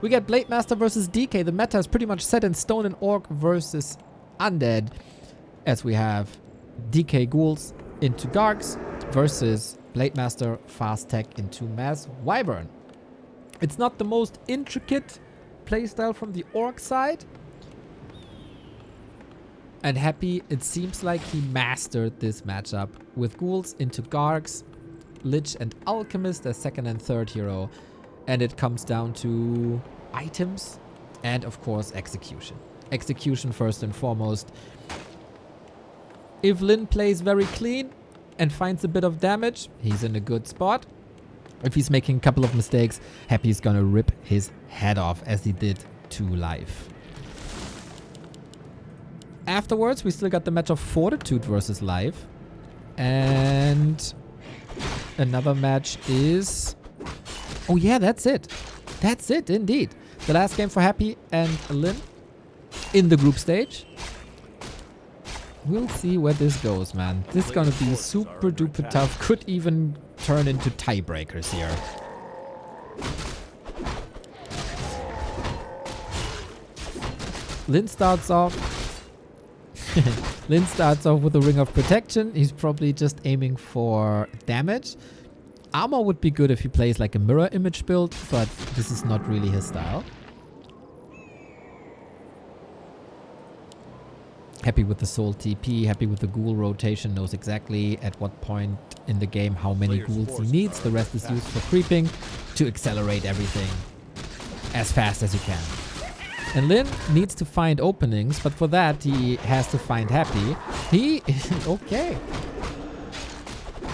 We get Blade Master versus DK. The meta is pretty much set in stone in Orc versus Undead. As we have DK Ghouls into Gargs versus Blade Master Fast Tech into Mass Wyvern. It's not the most intricate playstyle from the Orc side. And Happy, it seems like he mastered this matchup with Ghouls into Gargs, Lich and Alchemist as second and third hero. And it comes down to items and, of course, execution. Execution first and foremost. If Lyn plays very clean and finds a bit of damage, he's in a good spot. If he's making a couple of mistakes, Happy's gonna rip his head off as he did to Life. Afterwards, we still got the match of Fortitude versus Life. And another match is... Oh yeah, that's it. That's it, indeed. The last game for Happy and Lyn in the group stage. We'll see where this goes, man. This is gonna be super duper tough. Could even turn into tiebreakers here. Lyn starts off. Lyn starts off with a Ring of Protection. He's probably just aiming for damage. Armor would be good if he plays like a mirror image build, but this is not really his style. Happy with the soul TP, happy with the ghoul rotation, knows exactly at what point in the game how many ghouls he needs. The rest is used for creeping to accelerate everything as fast as you can. And Lyn needs to find openings, but for that he has to find Happy. He is okay.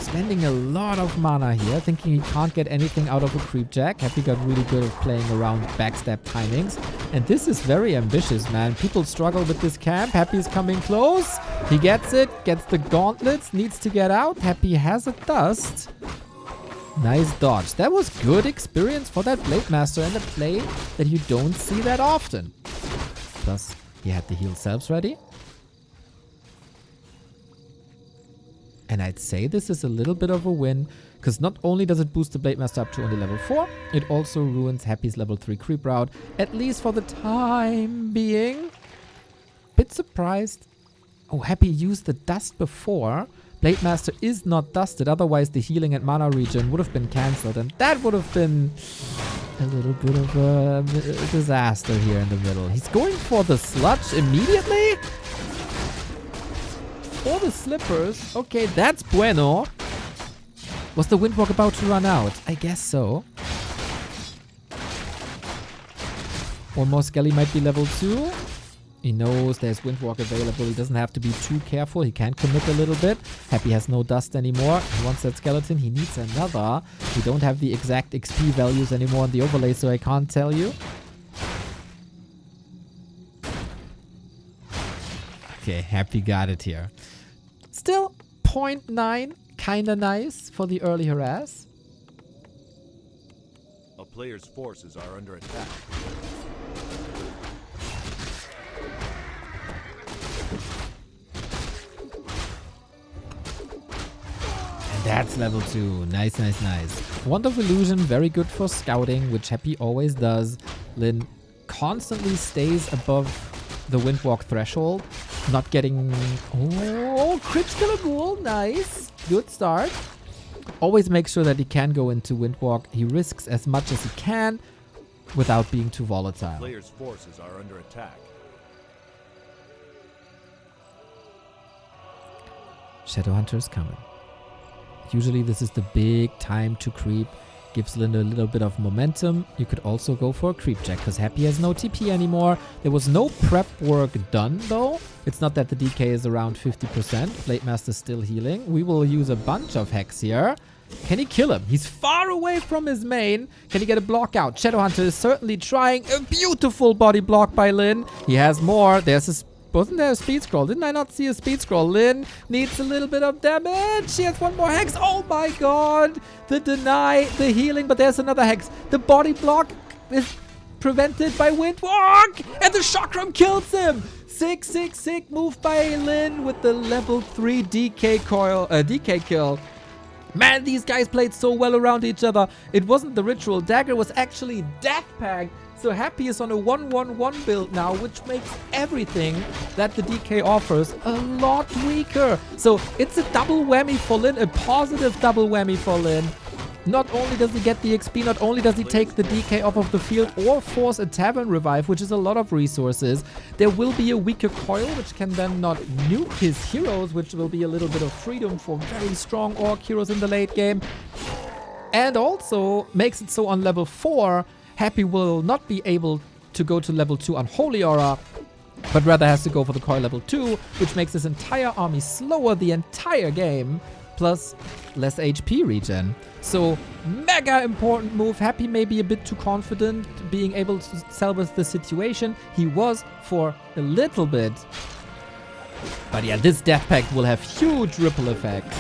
Spending a lot of mana here, thinking he can't get anything out of a creep jack. Happy got really good at playing around backstab timings. And this is very ambitious, man. People struggle with this camp. Happy's coming close. He gets it, gets the gauntlets, needs to get out. Happy has a dust. Nice dodge. That was good experience for that Blade Master and a play that you don't see that often. Plus, he had the heal selves ready. And I'd say this is a little bit of a win, because not only does it boost the Blade Master up to only level 4, it also ruins Happy's level 3 creep route, at least for the time being. Bit surprised. Oh, Happy used the dust before. Blade Master is not dusted, otherwise the healing and mana regen would have been cancelled, and that would have been a little bit of a disaster here in the middle. He's going for the sludge immediately? For the slippers. Okay, that's bueno. Was the Windwalk about to run out? I guess so. One more Skelly might be level 2. He knows there's Windwalk available. He doesn't have to be too careful. He can commit a little bit. Happy has no dust anymore. He wants that skeleton. He needs another. We don't have the exact XP values anymore on the overlay, so I can't tell you. Okay, Happy got it here. Still, 0.9. Kinda nice for the early harass. A player's forces are under attack. And that's level 2. Nice, nice, nice. Wand of Illusion, very good for scouting, which Happy always does. Lyn constantly stays above the Windwalk threshold. Not getting... Oh, crit kill a ghoul. Nice. Good start. Always make sure that he can go into Windwalk. He risks as much as he can without being too volatile. Player's forces are under attack. Shadowhunter's coming. Usually this is the big time to creep. Gives Lyn a little bit of momentum. You could also go for a creep check because Happy has no TP anymore. There was no prep work done though. It's not that the DK is around 50%. Blade Master's still healing. We will use a bunch of Hex here. Can he kill him? He's far away from his main. Can he get a block out? Shadowhunter is certainly trying. A beautiful body block by Lyn. He has more. There's a... Wasn't there a speed scroll? Didn't I not see a speed scroll? Lyn needs a little bit of damage. She has one more hex. Oh my god. The deny, the healing, but there's another hex. The body block is prevented by Windwalk. And the chakram kills him. Sick move by Lyn with the level 3 DK kill. Man, these guys played so well around each other. It wasn't the ritual dagger, it was actually Death Pact. So Happy is on a 1-1-1 build now, which makes everything that the DK offers a lot weaker. So it's a double whammy for Lyn, a positive double whammy for Lyn. Not only does he get the XP, not only does he take the DK off of the field or force a tavern revive, which is a lot of resources. There will be a weaker coil, which can then not nuke his heroes, which will be a little bit of freedom for very strong orc heroes in the late game. And also makes it so on level 4, Happy will not be able to go to level 2 on Holy Aura, but rather has to go for the coil level 2, which makes his entire army slower the entire game, plus less HP regen. So, mega important move. Happy may be a bit too confident being able to salvage the situation. He was for a little bit. But yeah, this Death Pact will have huge ripple effects.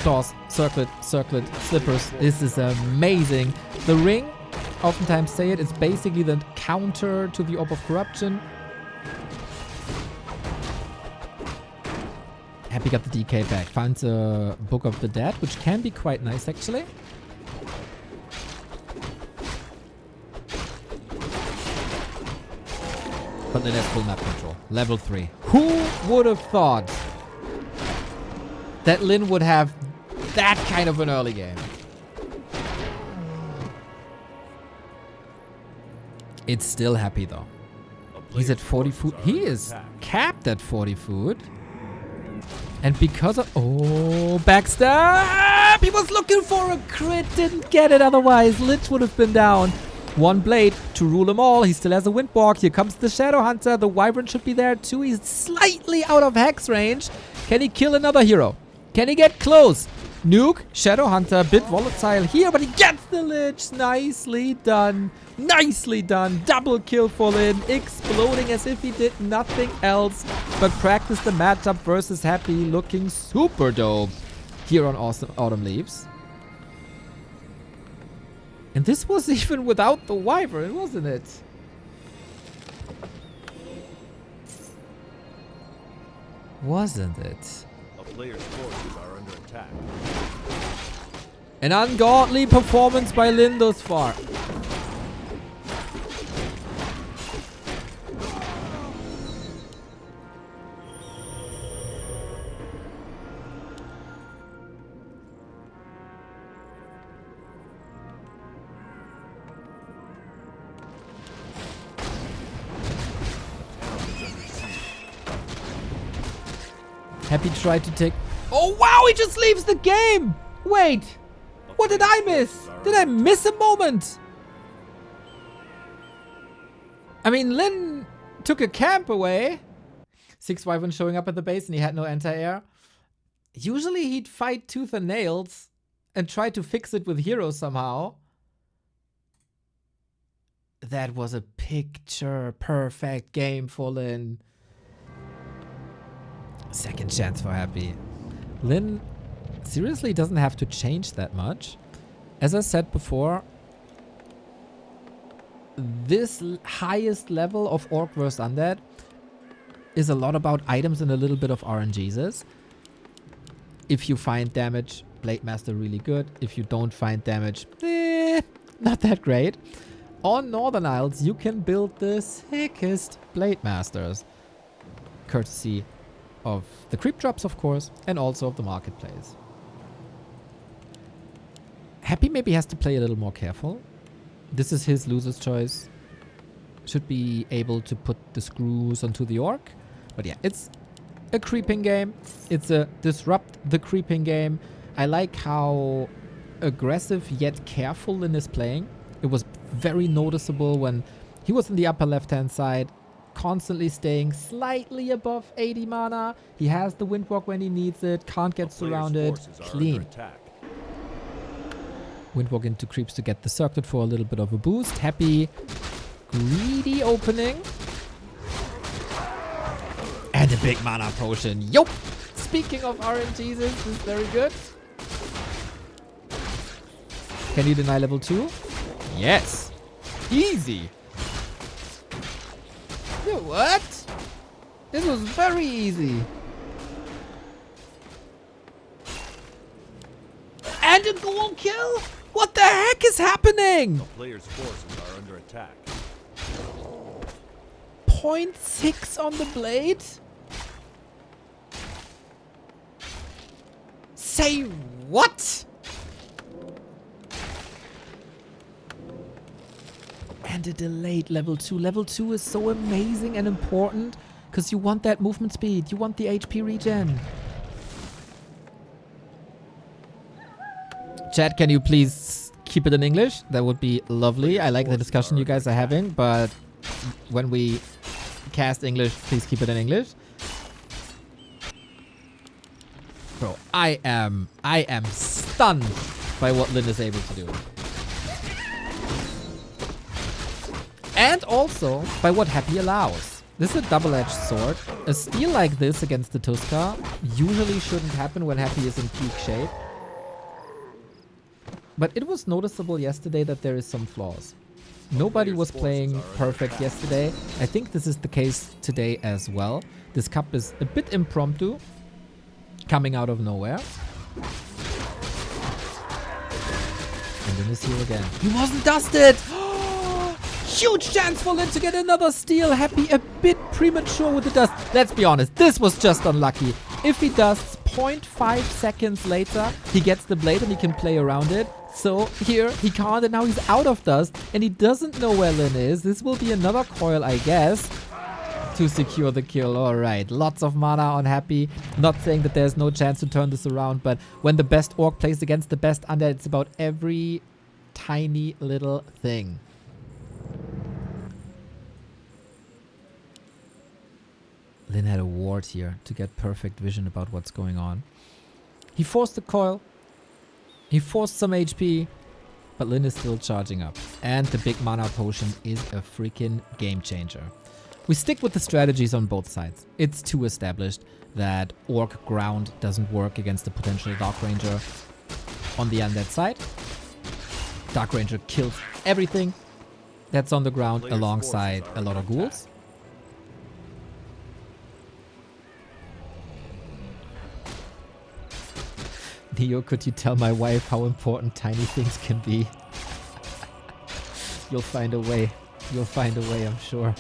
Claws, circlet, slippers. This is amazing. The ring, oftentimes say it's basically the counter to the Orb of Corruption. Happy got the DK back. Found the Book of the Dead, which can be quite nice actually. But then has full map control. Level 3. Who would have thought that Lyn would have that kind of an early game? It's still Happy though. He's at 40 food. He is capped at 40 food. And because of... Oh, backstab! He was looking for a crit, didn't get it otherwise. Lich would have been down. One blade to rule them all. He still has a windwalk. Here comes the Shadow Hunter. The Wyvern should be there too. He's slightly out of hex range. Can he kill another hero? Can he get close? Nuke, Shadow Hunter, a bit volatile here, but he gets the Lich. Nicely done. Nicely done. Double kill for Lyn. Exploding as if he did nothing else but practice the matchup versus Happy. Looking super dope here on Autumn Leaves. And this was even without the Wyvern, wasn't it? Wasn't it? A player's forces are under attack. An ungodly performance by Lyn thus far. Happy tried to take... Oh wow, he just leaves the game! Wait! What did I miss? Did I miss a moment? I mean, Lyn took a camp away. 6 Wyvern showing up at the base and he had no anti-air. Usually he'd fight tooth and nails and try to fix it with heroes somehow. That was a picture perfect game for Lyn. Second chance for Happy. Lyn seriously doesn't have to change that much. As I said before, this highest level of Orc vs Undead is a lot about items and a little bit of RNGs. If you find damage, Blade Master really good. If you don't find damage, not that great. On Northern Isles, you can build the sickest Blade Masters. Courtesy of the creep drops, of course, and also of the marketplace. Happy maybe has to play a little more careful. This is his loser's choice. Should be able to put the screws onto the orc. But yeah, it's a creeping game. It's a disrupt the creeping game. I like how aggressive yet careful Lyn is playing. It was very noticeable when he was in the upper left-hand side, constantly staying slightly above 80 mana. He has the windwalk when he needs it, can't get surrounded. Clean. Windwalk into creeps to get the circuit for a little bit of a boost. Happy, greedy opening. And a big mana potion. Yup! Speaking of RNGs, this is very good. Can you deny level 2? Yes! Easy! What? This was very easy. a goal kill? What the heck is happening? A player's forces are under attack. 0.6 on the blade? Say what? And a delayed level 2. Level 2 is so amazing and important because you want that movement speed. You want the HP regen. Chat, can you please keep it in English? That would be lovely. I like the discussion you guys are having, but when we cast English, please keep it in English. Bro, I am stunned by what Lyn is able to do. And also by what Happy allows. This is a double-edged sword. A steal like this against the Tuskar usually shouldn't happen when Happy is in peak shape. But it was noticeable yesterday that there is some flaws. Nobody was playing perfect yesterday. I think this is the case today as well. This cup is a bit impromptu, coming out of nowhere. And then is here again. He wasn't dusted! Huge chance for Lyn to get another steal. Happy a bit premature with the dust. Let's be honest, this was just unlucky. If he dusts 0.5 seconds later, he gets the blade and he can play around it. So here he can't, and now he's out of dust and he doesn't know where Lyn is. This will be another coil, I guess, to secure the kill. Alright, lots of mana on Happy. Not saying that there's no chance to turn this around, but when the best orc plays against the best undead, it's about every tiny little thing. Lyn had a ward here to get perfect vision about what's going on. He forced the coil. He forced some HP. But Lyn is still charging up. And the big mana potion is a freaking game changer. We stick with the strategies on both sides. It's too established that Orc ground doesn't work against the potential Dark Ranger on the undead side. Dark Ranger kills everything that's on the ground alongside a lot of ghouls. Neo, could you tell my wife how important tiny things can be? You'll find a way. You'll find a way, I'm sure.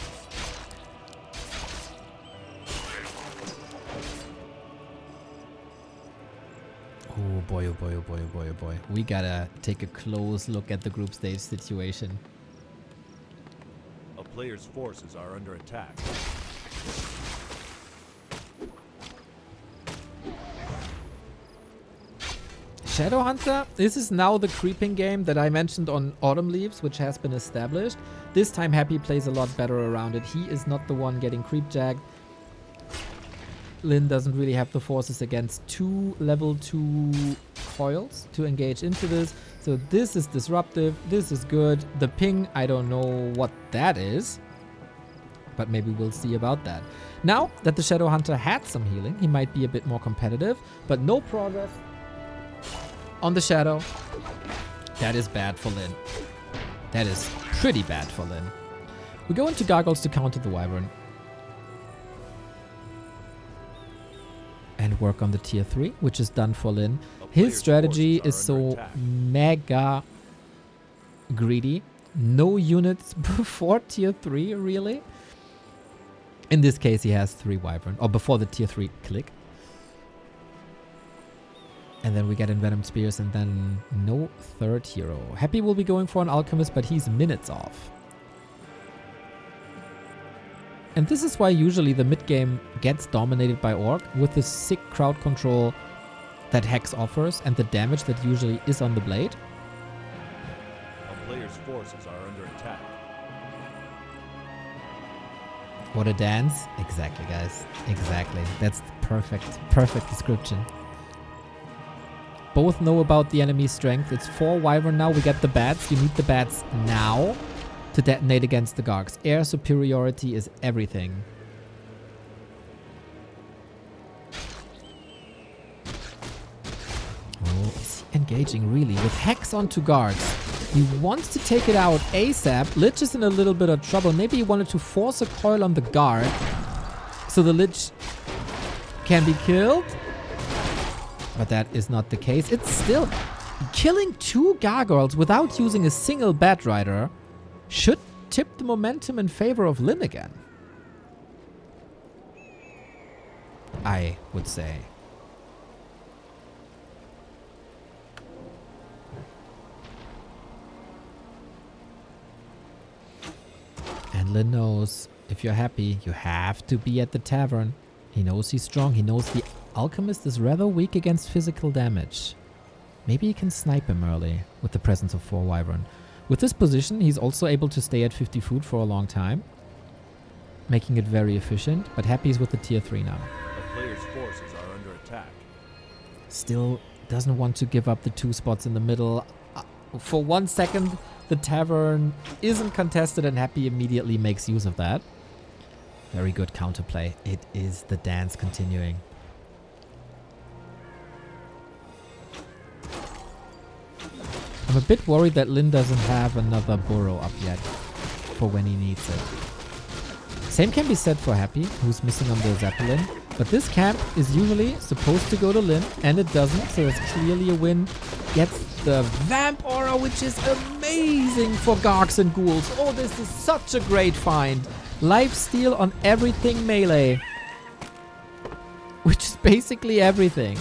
Oh boy, oh boy, oh boy, oh boy, oh boy. We gotta take a close look at the group stage situation. A player's forces are under attack. Shadowhunter, this is now the creeping game that I mentioned on Autumn Leaves, which has been established. This time Happy plays a lot better around it. He is not the one getting creep jagged. Lyn doesn't really have the forces against 2 level 2 coils to engage into this. So this is disruptive. This is good. The ping, I don't know what that is, but maybe we'll see about that. Now that the Shadowhunter had some healing, he might be a bit more competitive, but no progress on the Shadow. That is bad for Lyn. That is pretty bad for Lyn. We go into Gargoyles to counter the Wyvern. And work on the tier 3, which is done for Lyn. His strategy is so mega greedy. No units before tier 3, really. In this case, he has 3 Wyvern, or before the tier 3 click. And then we get Envenom Spears and then no third hero. Happy will be going for an Alchemist, but he's minutes off. And this is why usually the mid game gets dominated by Orc with the sick crowd control that Hex offers and the damage that usually is on the blade. A player's forces are under attack. What a dance. Exactly, guys. Exactly. That's the perfect description. Both know about the enemy's strength. It's 4 Wyvern now. We get the bats. You need the bats now to detonate against the Gargs. Air superiority is everything. Oh, is he engaging really? With Hex onto Gargs. He wants to take it out ASAP. Lich is in a little bit of trouble. Maybe he wanted to force a coil on the guard so the Lich can be killed. But that is not the case. It's still killing 2 gargoyles without using a single Bat Rider should tip the momentum in favor of Lyn again. I would say. And Lyn knows, if you're happy, you have to be at the tavern. He knows he's strong. He knows the alchemist is rather weak against physical damage. Maybe he can snipe him early with the presence of 4 Wyvern. With this position, he's also able to stay at 50 food for a long time, making it very efficient, but Happy's with the tier 3 now. The player's forces are under attack. Still doesn't want to give up the 2 spots in the middle. For 1 second, the tavern isn't contested and Happy immediately makes use of that. Very good counterplay. It is the dance continuing. I'm a bit worried that Lyn doesn't have another burrow up yet for when he needs it. Same can be said for Happy, who's missing on the Zeppelin. But this camp is usually supposed to go to Lyn, and it doesn't, so it's clearly a win. Gets the Vamp Aura, which is amazing for Gargs and Ghouls. Oh, this is such a great find. Lifesteal on everything melee. Which is basically everything.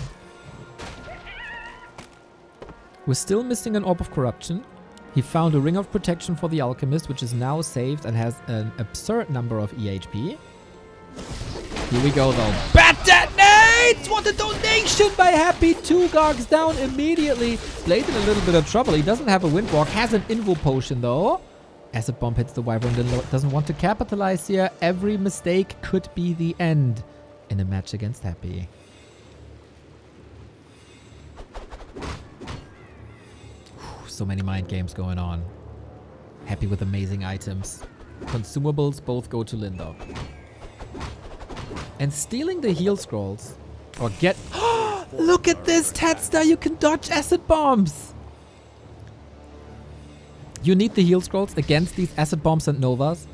We're still missing an Orb of Corruption. He found a Ring of Protection for the Alchemist, which is now saved and has an absurd number of EHP. Here we go though. Bat detonates! What a donation by Happy! 2 Gargs down immediately. Blade in a little bit of trouble. He doesn't have a Windwalk. Has an Invo Potion though. Acid Bomb hits the Wyvern. Doesn't want to capitalize here. Every mistake could be the end in a match against Happy. So many mind games going on. Happy with amazing items. Consumables both go to Lyn though. And stealing the heal scrolls. Or get... Look at this, Tatster! You can dodge acid bombs! You need the heal scrolls against these acid bombs and novas.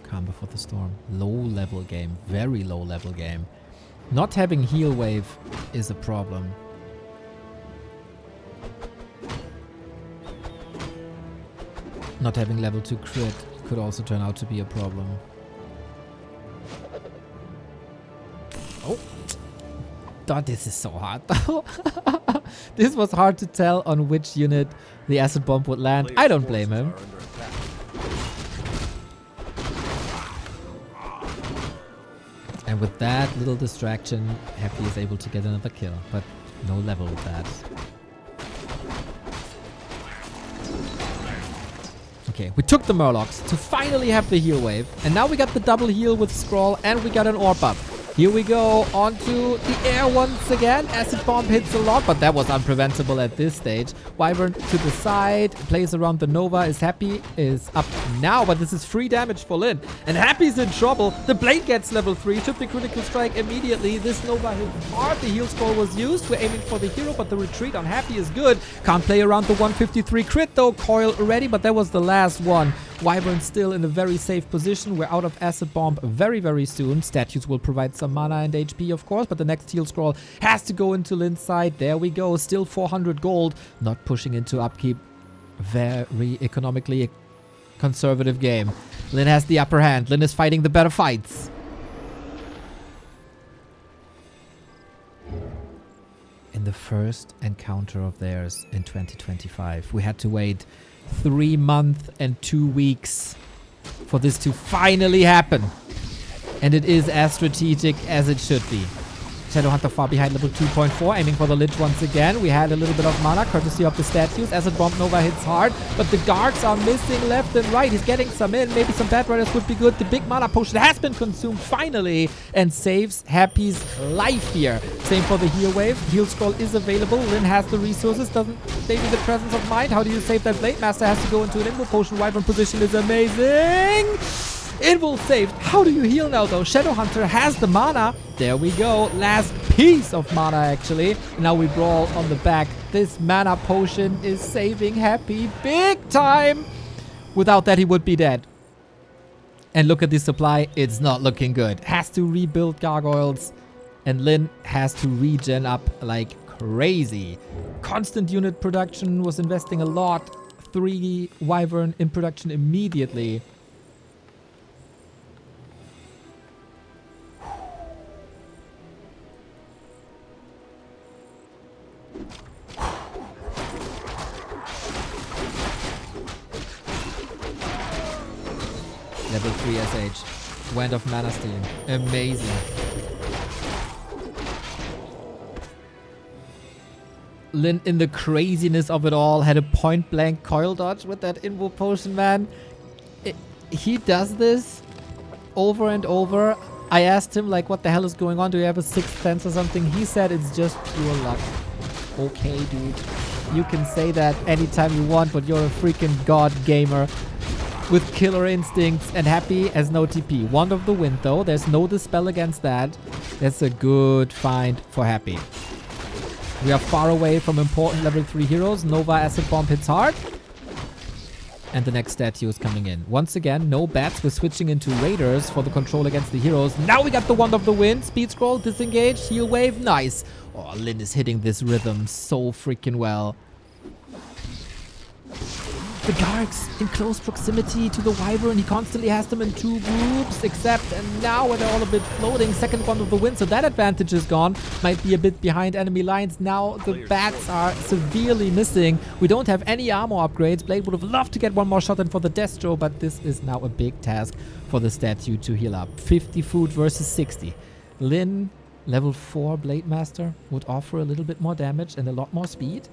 Calm before the storm. Low level game. Very low level game. Not having heal wave is a problem. Not having level 2 crit could also turn out to be a problem. Oh. God, this is so hard though. This was hard to tell on which unit the acid bomb would land. I don't blame him. And with that little distraction, Happy is able to get another kill, but no level with that. Okay, we took the Murlocs to finally have the heal wave, and now we got the double heal with Scroll, and we got an orb up. Here we go, onto the air once again. Acid Bomb hits a lot, but that was unpreventable at this stage. Wyvern to the side, plays around the Nova, is up now, but this is free damage for Lyn. And Happy's in trouble. The Blade gets level 3, took the critical strike immediately. This Nova hits hard, the heal scroll was used. We're aiming for the hero, but the retreat on Happy is good. Can't play around the 153 crit though, coil ready, but that was the last one. Wyvern still in a very safe position. We're out of Acid Bomb very, very soon. Statues will provide some mana and HP, of course, but the next heal scroll has to go into Lyn's side. There we go. Still 400 gold. Not pushing into upkeep. Very economically conservative game. Lyn has the upper hand. Lyn is fighting the better fights. In the first encounter of theirs in 2025, we had to wait 3 months and 2 weeks for this to finally happen. And it is as strategic as it should be. Shadowhunter far behind level 2.4, aiming for the Lich once again. We had a little bit of mana, courtesy of the statues. Acid Bomb Nova hits hard, but the Gargs are missing left and right. He's getting some in. Maybe some Bat Riders would be good. The big mana potion has been consumed finally and saves Happy's life here. Same for the heal wave. Heal scroll is available. Lyn has the resources. Doesn't maybe the presence of mind. How do you save that Blade Master? Has to go into an Invo Potion. Wyvern position is amazing. Invo saved. How do you heal now though? Shadowhunter has the mana. There we go. Last piece of mana actually. Now we brawl on the back. This mana potion is saving Happy big time. Without that he would be dead. And look at the supply. It's not looking good. Has to rebuild gargoyles. And Lyn has to regen up like crazy. Constant unit production, was investing a lot. 3 Wyvern in production immediately. Level 3 SH. Wand of Mana Steam. Amazing. Lyn, in the craziness of it all, had a point-blank coil dodge with that Invo Potion, man. He does this over and over. I asked him, like, what the hell is going on? Do you have a sixth sense or something? He said it's just pure luck. Okay, dude. You can say that anytime you want, but you're a freaking god gamer. With killer instincts, and Happy has no TP. Wand of the Wind though, there's no dispel against that. That's a good find for Happy. We are far away from important level 3 heroes. Nova Acid Bomb hits hard. And the next statue is coming in. Once again, no bats. We're switching into Raiders for the control against the heroes. Now we got the Wand of the Wind. Speed Scroll, disengage, heal wave, nice. Oh, Lyn is hitting this rhythm so freaking well. The Gargs in close proximity to the Wyvern. He constantly has them in 2 groups, except, and now when they're all a bit floating, second Wand of the Wind, so that advantage is gone. Might be a bit behind enemy lines. Now the bats are severely missing. We don't have any armor upgrades. Blade would have loved to get one more shot in for the Destro, but this is now a big task for the statue to heal up. 50 food versus 60. Lyn, level 4 Blade Master, would offer a little bit more damage and a lot more speed.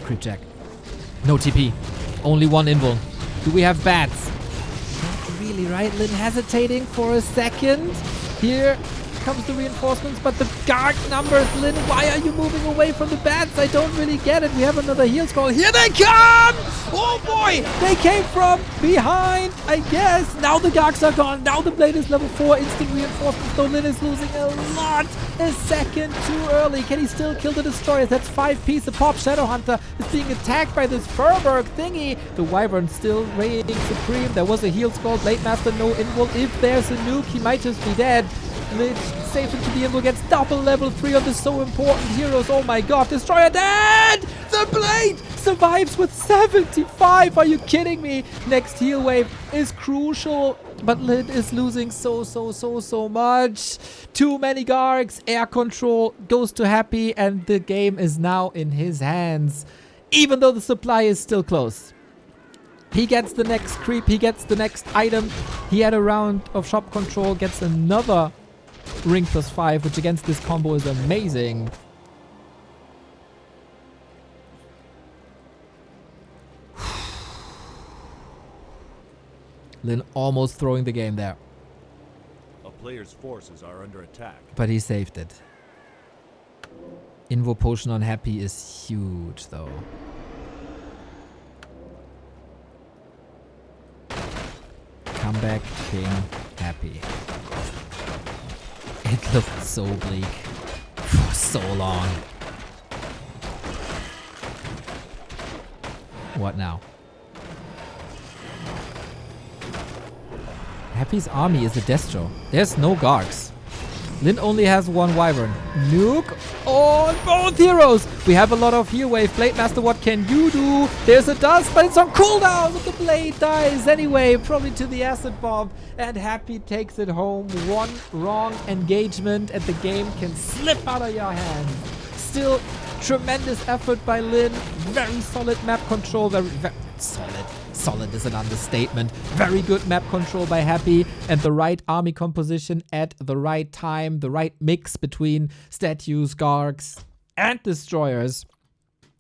Creep check. No TP. Only 1 invul. Do we have bats? Not really, right? Lyn hesitating for a second. Here comes the reinforcements, but the guard numbers. Lyn, why are you moving away from the bats? I don't really get it. We have another heal scroll. Here they come! Oh boy! They came from behind, I guess. Now the Gargs are gone. Now the blade is level 4. Instant reinforcements. Though Lyn is losing a lot. A second too early. Can he still kill the destroyers? That's 5 piece. A pop Shadowhunter is being attacked by this Furberg thingy. The Wyvern still reigning supreme. There was a heal scroll. Blade Master, no invul. If there's a nuke, he might just be dead. Lich safe into the invul, gets double level 3 on the so important heroes. Oh my god, Destroyer dead! The Blade survives with 75. Are you kidding me? Next heal wave is crucial, but Lyn is losing so much. Too many Gargs. Air control goes to Happy, and the game is now in his hands, even though the supply is still close. He gets the next creep, he gets the next item. He had a round of shop control, gets another ring +5, which against this combo is amazing. Lyn almost throwing the game there. A player's forces are under attack. But he saved it. Invo Potion on Happy is huge though. Comeback King Happy. It looked so bleak for so long. What now? Happy's army is a Destro. There's no Gargs. Lyn only has 1 Wyvern. Nuke on both heroes. We have a lot of heal wave. Blade Master, what can you do? There's a dust, but it's on cooldown. But the blade dies anyway, probably to the acid bomb. And Happy takes it home. 1 wrong engagement and the game can slip out of your hands. Still, tremendous effort by Lyn. Very solid map control. Very solid. Solid is an understatement. Very good map control by Happy, and the right army composition at the right time. The right mix between statues, Gargs, and destroyers.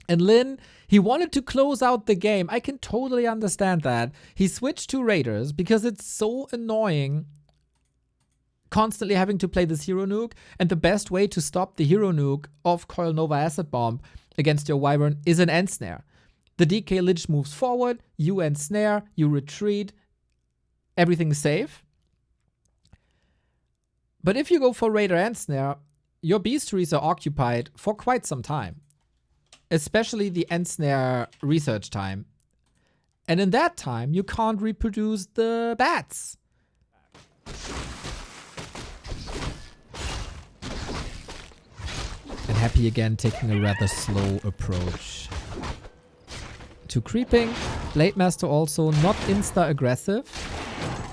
And Lyn, he wanted to close out the game. I can totally understand that. He switched to Raiders because it's so annoying constantly having to play this hero nuke, and the best way to stop the hero nuke of Coil Nova Acid Bomb against your Wyvern is an end snare. The DK Lich moves forward, you end snare, you retreat, everything's safe. But if you go for Raider and Snare, your beastries are occupied for quite some time. Especially the Ensnare research time. And in that time, you can't reproduce the bats. And Happy again taking a rather slow approach to creeping. Blademaster also not insta-aggressive.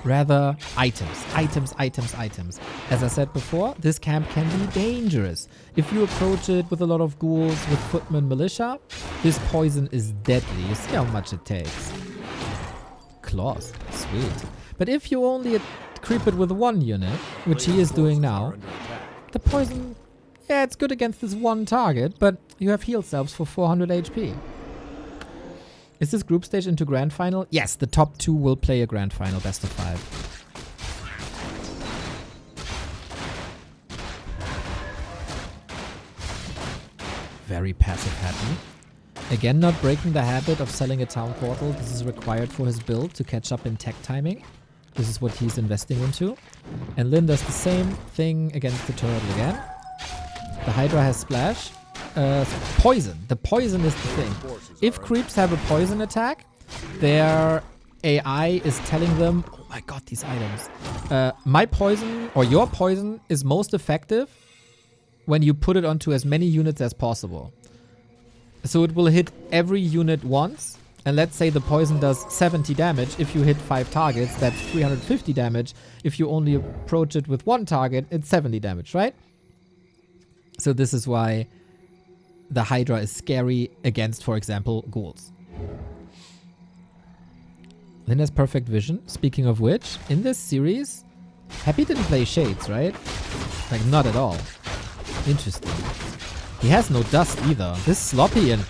Rather items, items, items, items. As I said before, this camp can be dangerous. If you approach it with a lot of ghouls with footman militia, this poison is deadly. You see how much it takes. Claws, sweet. But if you only creep it with one unit, which he is doing now, the poison, yeah, it's good against this one target, but you have heal selves for 400 HP. Is this group stage into grand final? Yes, the top 2 will play a grand final, best of 5. Very passive Happy. Again, not breaking the habit of selling a town portal. This is required for his build to catch up in tech timing. This is what he's investing into. And Lyn does the same thing against the turtle again. The Hydra has splash. Poison. The poison is the thing. If creeps have a poison attack, their AI is telling them, oh my god, these items. My poison, or your poison, is most effective when you put it onto as many units as possible. So it will hit every unit once. And let's say the poison does 70 damage. If you hit 5 targets, that's 350 damage. If you only approach it with 1 target, it's 70 damage, right? So this is why the Hydra is scary against, for example, ghouls. Lyn has perfect vision. Speaking of which, in this series, Happy didn't play Shades, right? Like, not at all. Interesting. He has no dust either. This is sloppy and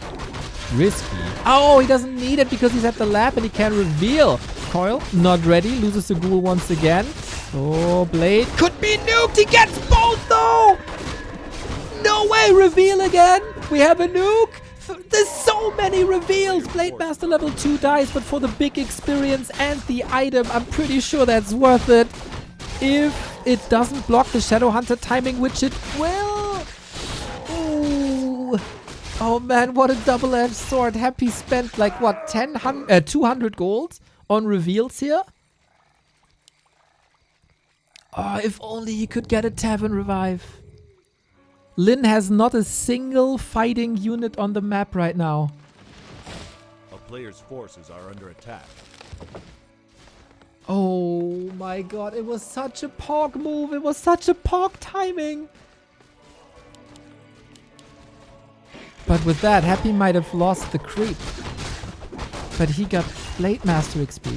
risky. Oh, he doesn't need it because he's at the lab and he can reveal. Coil, not ready. Loses the ghoul once again. Oh, Blade. Could be nuked. He gets both though. No way. Reveal again. We have a nuke. There's so many reveals. Blademaster level 2 dies, but for the big experience and the item, I'm pretty sure that's worth it. If it doesn't block the Shadowhunter timing, which it will. Ooh. Oh man, what a double-edged sword. Happy spent like, what, 200 gold on reveals here? Oh, if only he could get a Tavern Revive. Lyn has not a single fighting unit on the map right now. A player's forces are under attack. Oh my god, it was such a POG move. It was such a POG timing. But with that, Happy might have lost the creep. But he got Blademaster XP.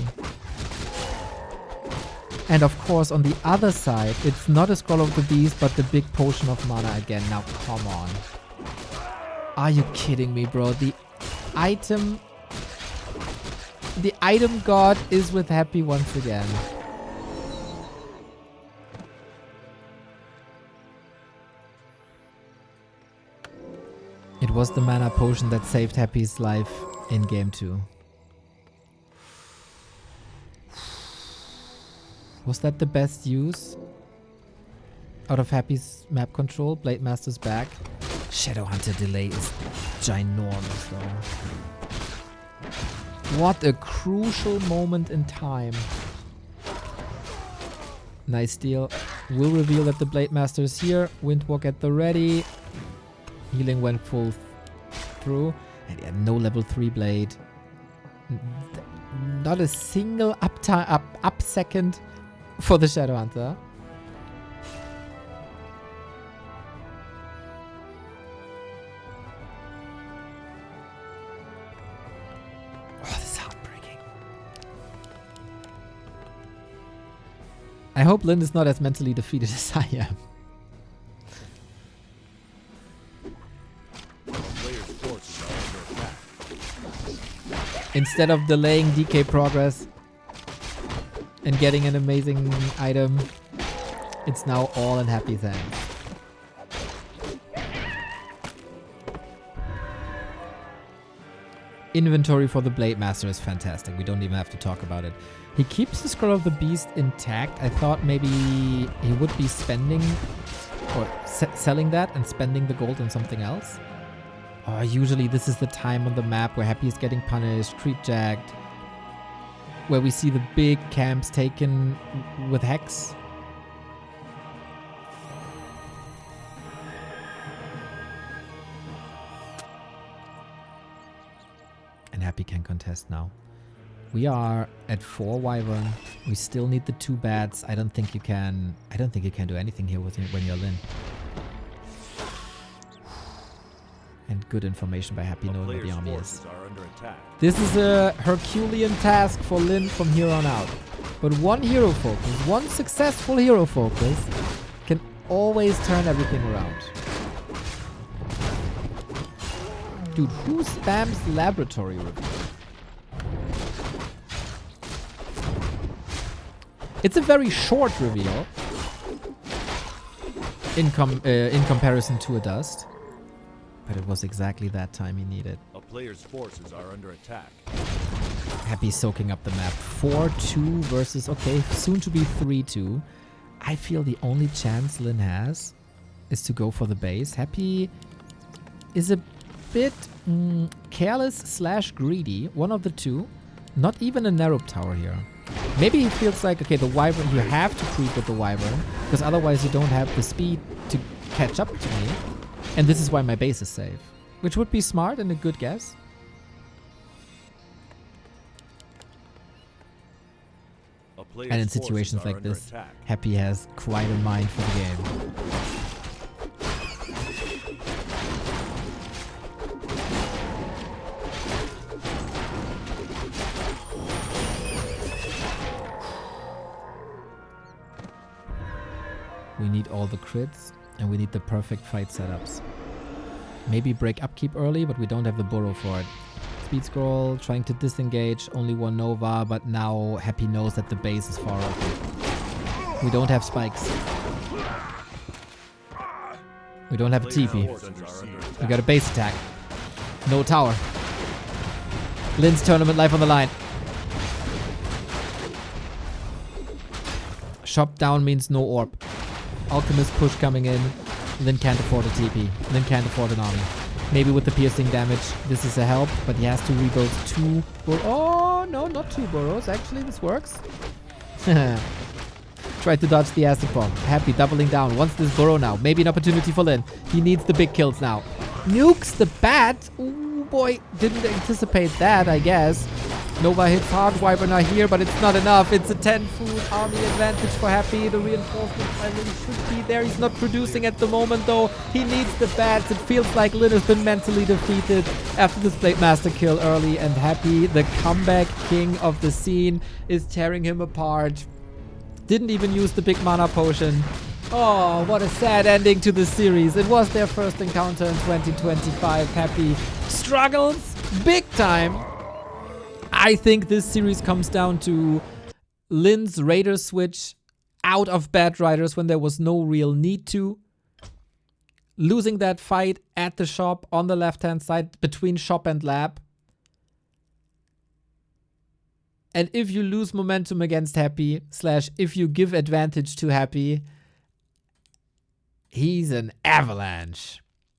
And of course, on the other side, it's not a Scroll of the Beast, but the big potion of mana again. Now, come on. Are you kidding me, bro? The item god is with Happy once again. It was the mana potion that saved Happy's life in game 2. Was that the best use out of Happy's map control? Blademaster's back. Shadowhunter delay is ginormous though. What a crucial moment in time. Nice deal. Will reveal that the Blademaster is here. Windwalk at the ready. Healing went full through. And yeah, no level 3 blade. Not a single up second for the Shadowhunter. Oh, this is heartbreaking. I hope Lyn is not as mentally defeated as I am. Instead of delaying DK progress and getting an amazing item, it's now all in Happy's hands. Inventory for the Blade Master is fantastic. We don't even have to talk about it. He keeps the Scroll of the Beast intact. I thought maybe he would be spending or selling that and spending the gold on something else. Usually this is the time on the map where Happy is getting punished, creep jacked, where we see the big camps taken with Hex. And Happy can contest now. We are at 4 Wyvern. We still need the 2 bats. I don't think you can do anything here with when you're Lyn. And good information by Happy knowing where the army is. This is a Herculean task for Lyn from here on out. But one hero focus, one successful hero focus can always turn everything around. Dude, who spams laboratory review? It's a very short reveal in comparison to a dust. But it was exactly that time he needed. A player's forces are under attack. Happy soaking up the map. 4-2 versus, okay, soon to be 3-2. I feel the only chance Lyn has is to go for the base. Happy is a bit careless / greedy. One of the two. Not even a narrow tower here. Maybe he feels like, okay, the Wyvern, you have to creep with the Wyvern, because otherwise you don't have the speed to catch up to me. And this is why my base is safe. Which would be smart and a good guess. And in situations like this, Happy has quite a mind for the game. We need all the crits. And we need the perfect fight setups. Maybe break upkeep early, but we don't have the burrow for it. Speed scroll, trying to disengage, only 1 Nova, but now Happy knows that the base is far open. We don't have spikes. We don't have a TP. We got a base attack. No tower. Lyn's tournament life on the line. Shop down means no orb. Alchemist push coming in. Lyn can't afford a TP. Lyn can't afford an army. Maybe with the piercing damage, this is a help, but he has to rebuild 2 burrows. Oh, no, not 2 burrows. Actually, this works. Tried to dodge the acid bomb. Happy doubling down. Wants this burrow now. Maybe an opportunity for Lyn. He needs the big kills now. Nukes the bat. Ooh, boy. Didn't anticipate that, I guess. Nova hits hard. Wyvern are here, but it's not enough. It's a 10 food army advantage for Happy. The reinforcements finally should be there. He's not producing at the moment, though. He needs the bats. It feels like Lyn has been mentally defeated after this Blade Master kill early. And Happy, the comeback king of the scene, is tearing him apart. Didn't even use the big mana potion. Oh, what a sad ending to the series. It was their first encounter in 2025. Happy struggles big time. I think this series comes down to Lyn's Raider switch out of Bad Riders when there was no real need to. Losing that fight at the shop on the left-hand side between shop and lab. And if you lose momentum against Happy, / if you give advantage to Happy, he's an avalanche.